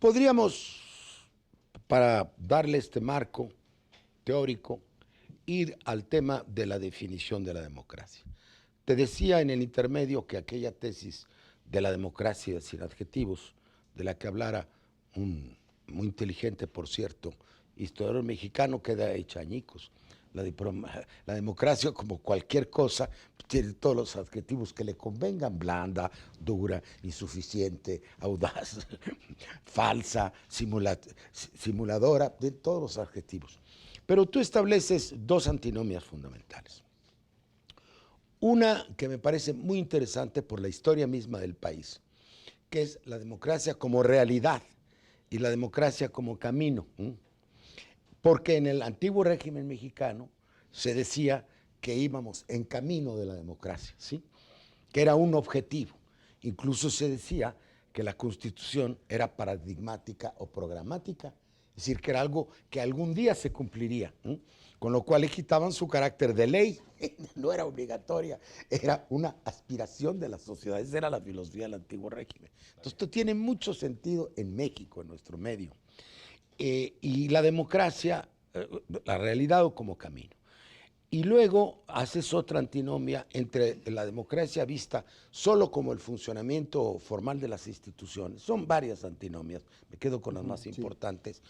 podríamos, para darle este marco teórico, ir al tema de la definición de la democracia. Te decía en el intermedio que aquella tesis de la democracia sin adjetivos, de la que hablara un muy inteligente, por cierto, historiador mexicano, queda hecha añicos. La democracia, como cualquier cosa, tiene todos los adjetivos que le convengan: blanda, dura, insuficiente, audaz, falsa, simuladora, de todos los adjetivos. Pero tú estableces dos antinomias fundamentales. Una que me parece muy interesante por la historia misma del país, que es la democracia como realidad y la democracia como camino. Porque en el antiguo régimen mexicano se decía que íbamos en camino de la democracia, ¿sí? Que era un objetivo. Incluso se decía que la Constitución era paradigmática o programática, es decir, que era algo que algún día se cumpliría, con lo cual le quitaban su carácter de ley, no era obligatoria, era una aspiración de la sociedad. Esa era la filosofía del antiguo régimen. Entonces, esto tiene mucho sentido en México, en nuestro medio. Y la democracia, la realidad o como camino. Y luego haces otra antinomia entre la democracia vista solo como el funcionamiento formal de las instituciones. Son varias antinomias, me quedo con las más importantes.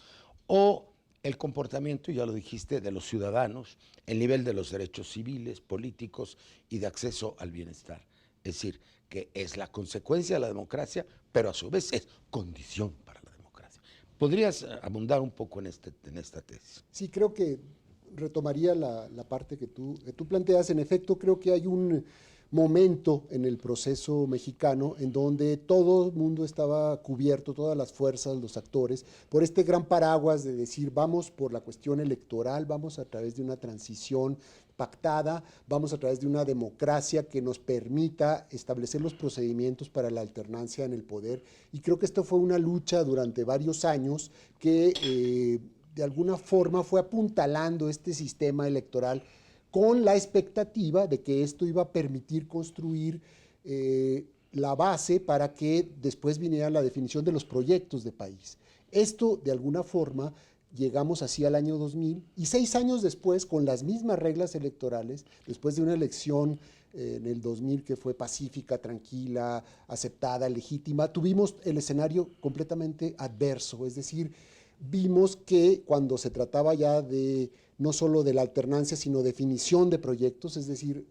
O el comportamiento, ya lo dijiste, de los ciudadanos, el nivel de los derechos civiles, políticos y de acceso al bienestar. Es decir, que es la consecuencia de la democracia, pero a su vez es condición para la democracia. ¿Podrías abundar un poco en esta tesis? Sí, creo que retomaría la parte que tú planteas. En efecto, creo que hay un momento en el proceso mexicano en donde todo el mundo estaba cubierto, todas las fuerzas, los actores, por este gran paraguas de decir: vamos por la cuestión electoral, vamos a través de una transición pactada, vamos a través de una democracia que nos permita establecer los procedimientos para la alternancia en el poder. Y creo que esto fue una lucha durante varios años que de alguna forma fue apuntalando este sistema electoral con la expectativa de que esto iba a permitir construir la base para que después viniera la definición de los proyectos de país. Esto, de alguna forma, llegamos así al año 2000 y 6 años después, con las mismas reglas electorales, después de una elección en el 2000 que fue pacífica, tranquila, aceptada, legítima, tuvimos el escenario completamente adverso, es decir, vimos que cuando se trataba ya de no solo de la alternancia, sino definición de proyectos, es decir,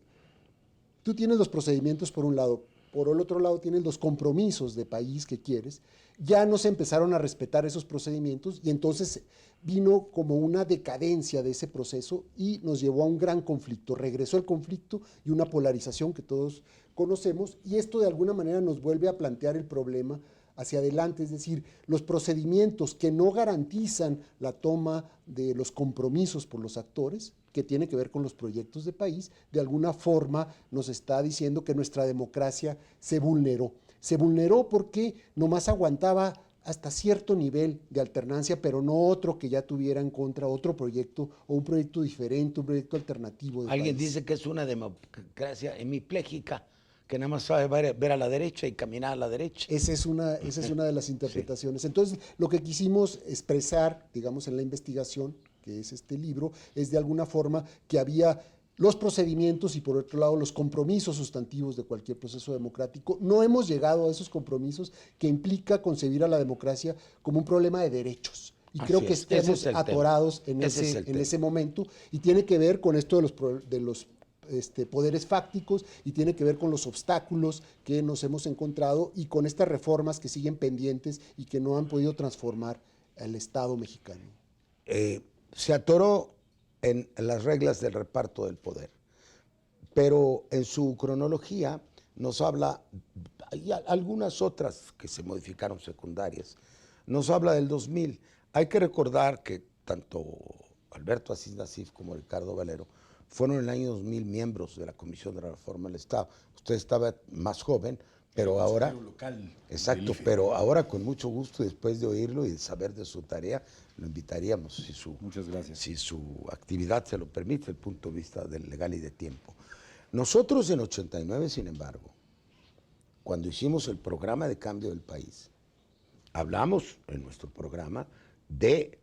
tú tienes los procedimientos por un lado, por el otro lado tienes los compromisos de país que quieres, ya no se empezaron a respetar esos procedimientos y entonces vino como una decadencia de ese proceso y nos llevó a un gran conflicto. Regresó el conflicto y una polarización que todos conocemos, y esto de alguna manera nos vuelve a plantear el problema hacia adelante, es decir, los procedimientos que no garantizan la toma de los compromisos por los actores, que tiene que ver con los proyectos de país, de alguna forma nos está diciendo que nuestra democracia se vulneró. Se vulneró porque nomás aguantaba hasta cierto nivel de alternancia, pero no otro que ya tuviera en contra otro proyecto o un proyecto diferente, un proyecto alternativo de Alguien país. dice que es una democracia hemipléjica, que nada más sabe ver a la derecha y caminar a la derecha. Esa es una de las interpretaciones. Sí. Entonces, lo que quisimos expresar, digamos, en la investigación, que es este libro, es de alguna forma que había los procedimientos y por otro lado los compromisos sustantivos de cualquier proceso democrático. No hemos llegado a esos compromisos que implica concebir a la democracia como un problema de derechos. Y creo que estamos atorados en ese momento, y tiene que ver con esto de los poderes fácticos, y tiene que ver con los obstáculos que nos hemos encontrado y con estas reformas que siguen pendientes y que no han podido transformar el Estado mexicano. Se atoró en las reglas del reparto del poder, pero en su cronología nos habla, hay algunas otras que se modificaron secundarias, nos habla del 2000. Hay que recordar que tanto Alberto Asís Nasif como Ricardo Valero fueron en el año 2000 miembros de la Comisión de la Reforma del Estado. Usted estaba más joven, pero ahora... local. Exacto, pero ahora con mucho gusto, después de oírlo y de saber de su tarea, lo invitaríamos, Muchas gracias. Si su actividad se lo permite, desde el punto de vista del legal y de tiempo. Nosotros en 89, sin embargo, cuando hicimos el programa de cambio del país, hablamos en nuestro programa de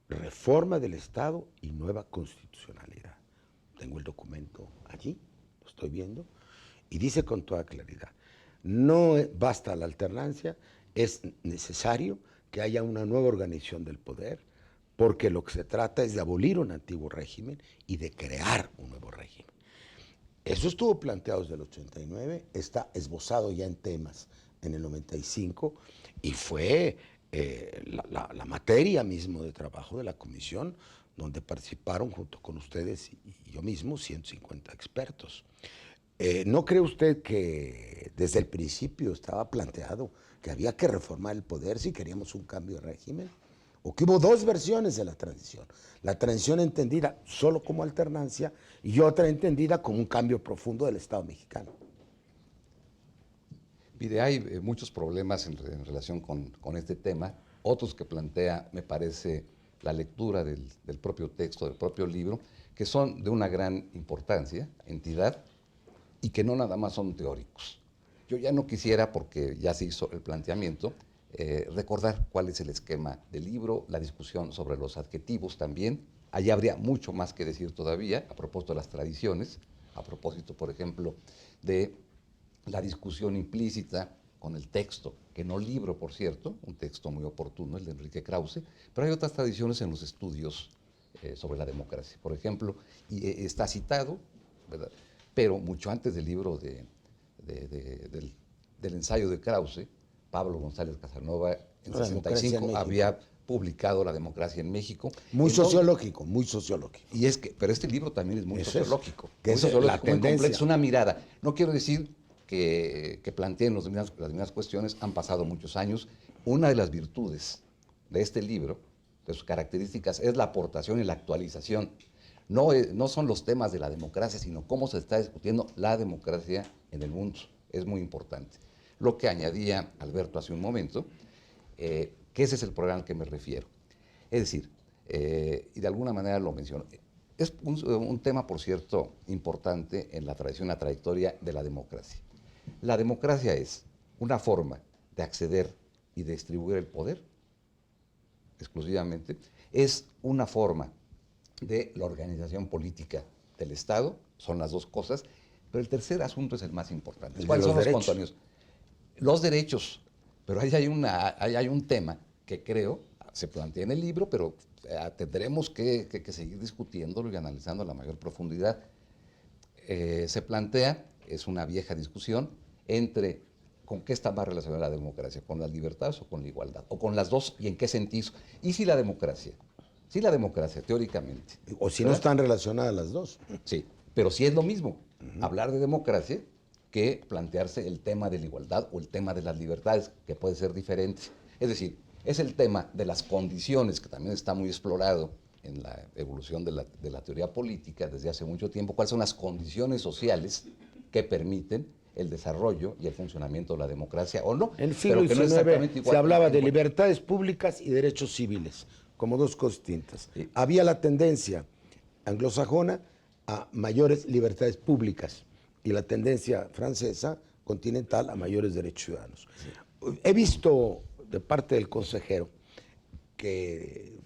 reforma del Estado y nueva constitucionalidad. Tengo el documento allí, lo estoy viendo, y dice con toda claridad, no basta la alternancia, es necesario que haya una nueva organización del poder, porque lo que se trata es de abolir un antiguo régimen y de crear un nuevo régimen. Eso estuvo planteado desde el 89, está esbozado ya en temas en el 95 y fue la materia mismo de trabajo de la comisión donde participaron junto con ustedes y yo mismo 150 expertos. ¿No cree usted que desde el principio estaba planteado que había que reformar el poder si queríamos un cambio de régimen? O que hubo dos versiones de la transición. La transición entendida solo como alternancia y otra entendida como un cambio profundo del Estado mexicano. Mire, hay muchos problemas en relación con este tema. Otros que plantea, me parece, la lectura del propio texto, del propio libro, que son de una gran importancia, entidad, y que no nada más son teóricos. Yo ya no quisiera, porque ya se hizo el planteamiento, recordar cuál es el esquema del libro, la discusión sobre los adjetivos también. Allí habría mucho más que decir todavía a propósito de las tradiciones, a propósito, por ejemplo, de la discusión implícita con el texto, que no libro, por cierto, un texto muy oportuno, el de Enrique Krause, pero hay otras tradiciones en los estudios sobre la democracia. Por ejemplo, y está citado, ¿verdad?, pero mucho antes del libro del ensayo de Krause, Pablo González Casanova en 65 había publicado La democracia en México. Muy sociológico, muy sociológico. Y es que, pero este libro también es muy sociológico. Que es la tendencia. Es una mirada. No quiero decir que planteen las mismas cuestiones, han pasado muchos años. Una de las virtudes de este libro, de sus características, es la aportación y la actualización. No son los temas de la democracia, sino cómo se está discutiendo la democracia en el mundo. Es muy importante. Lo que añadía Alberto hace un momento, que ese es el programa al que me refiero. Es decir, y de alguna manera lo menciono, es un tema, por cierto, importante en la tradición, la trayectoria de la democracia. La democracia es una forma de acceder y de distribuir el poder, exclusivamente. Es una forma de la organización política del Estado, son las dos cosas, pero el tercer asunto es el más importante. ¿Cuáles son los contenidos? Los derechos, pero ahí hay un tema que creo se plantea en el libro, pero tendremos que seguir discutiéndolo y analizando a la mayor profundidad. Se plantea, es una vieja discusión, entre con qué está más relacionada la democracia, con las libertades o con la igualdad, o con las dos y en qué sentido. Y si la democracia, teóricamente. O si no están relacionadas las dos. Sí, pero sí es lo mismo hablar de democracia que plantearse el tema de la igualdad o el tema de las libertades, que puede ser diferente. Es decir, es el tema de las condiciones, que también está muy explorado en la evolución de la teoría política desde hace mucho tiempo, cuáles son las condiciones sociales que permiten el desarrollo y el funcionamiento de la democracia o no. En el siglo XIX se hablaba de libertades públicas y derechos civiles, como dos cosas distintas. Sí. Había la tendencia anglosajona a mayores libertades públicas y la tendencia francesa continental a mayores derechos ciudadanos. Sí. He visto de parte del consejero que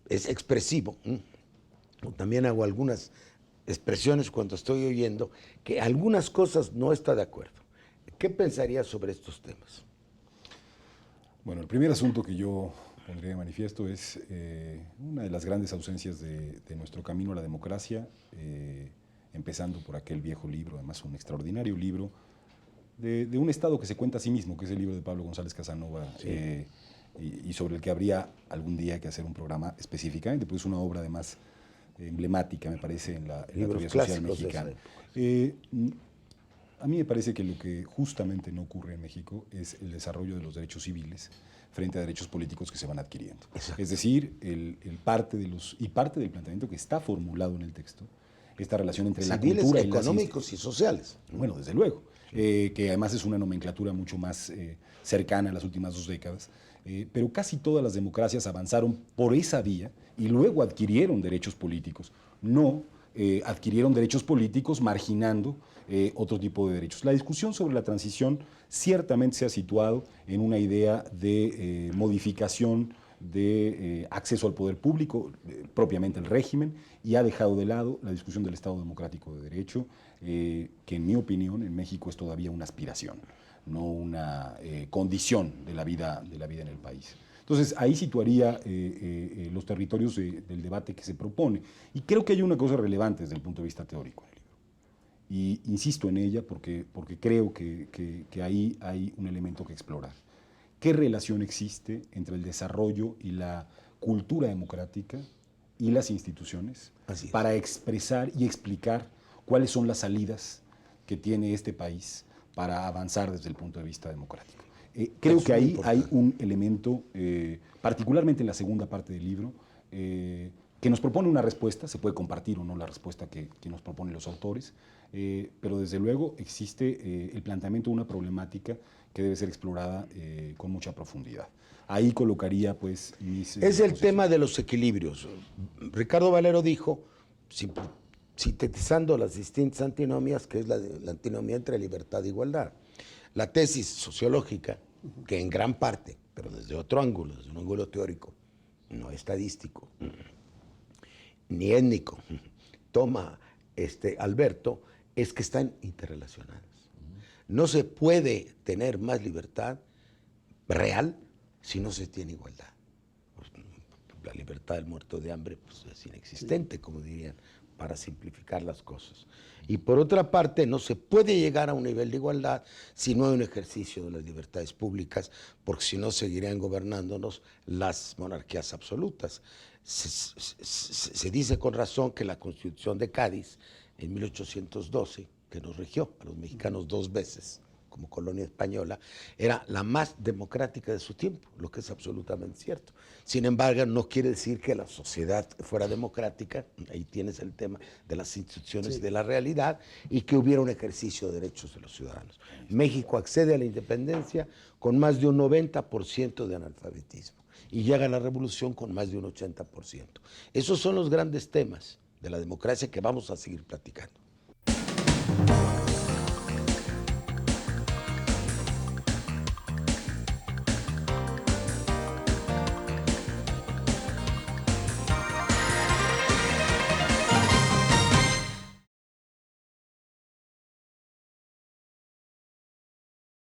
es expresivo, también hago algunas expresiones cuando estoy oyendo que algunas cosas no está de acuerdo. ¿Qué pensaría sobre estos temas? Bueno, el primer asunto que yo pondría de manifiesto es una de las grandes ausencias de nuestro camino a la democracia, empezando por aquel viejo libro, además un extraordinario libro, de un Estado que se cuenta a sí mismo, que es el libro de Pablo González Casanova, sí. Y sobre el que habría algún día que hacer un programa específicamente, pues es una obra además emblemática, me parece, en la teoría social mexicana. A mí me parece que lo que justamente no ocurre en México es el desarrollo de los derechos civiles frente a derechos políticos que se van adquiriendo. Exacto. Es decir, parte del planteamiento que está formulado en el texto, esta relación entre civiles, la cultura económicos y sociales. Bueno, desde luego, que además es una nomenclatura mucho más cercana a las últimas 2 décadas, pero casi todas las democracias avanzaron por esa vía y luego adquirieron derechos políticos, no adquirieron derechos políticos marginando otro tipo de derechos. La discusión sobre la transición ciertamente se ha situado en una idea de modificación de acceso al poder público, propiamente el régimen, y ha dejado de lado la discusión del Estado Democrático de Derecho, que en mi opinión en México es todavía una aspiración, no una condición de la vida en el país. Entonces, ahí situaría los territorios del debate que se propone. Y creo que hay una cosa relevante desde el punto de vista teórico en el libro. Y insisto en ella porque creo que ahí hay un elemento que explorar. ¿Qué relación existe entre el desarrollo y la cultura democrática y las instituciones para expresar y explicar cuáles son las salidas que tiene este país para avanzar desde el punto de vista democrático? Creo que ahí hay un elemento, particularmente en la segunda parte del libro, que nos propone una respuesta. Se puede compartir o no la respuesta que nos proponen los autores, pero desde luego existe el planteamiento de una problemática que debe ser explorada con mucha profundidad. Ahí colocaría, pues, mis... Es el tema de los equilibrios. Ricardo Valero dijo, sintetizando las distintas antinomias, que es la antinomía entre libertad e igualdad. La tesis sociológica, que en gran parte, pero desde otro ángulo, desde un ángulo teórico, no estadístico, ni étnico, toma Alberto, es que están interrelacionadas. No se puede tener más libertad real si no se tiene igualdad. La libertad del muerto de hambre pues, es inexistente, como dirían, para simplificar las cosas. Y por otra parte, no se puede llegar a un nivel de igualdad si no hay un ejercicio de las libertades públicas, porque si no seguirían gobernándonos las monarquías absolutas. Se dice con razón que la Constitución de Cádiz, en 1812, que nos regió a los mexicanos 2 veces como colonia española, era la más democrática de su tiempo, lo que es absolutamente cierto. Sin embargo, no quiere decir que la sociedad fuera democrática, ahí tienes el tema de las instituciones y de la realidad, y que hubiera un ejercicio de derechos de los ciudadanos. México accede a la independencia con más de un 90% de analfabetismo, y llega a la revolución con más de un 80%. Esos son los grandes temas de la democracia que vamos a seguir platicando.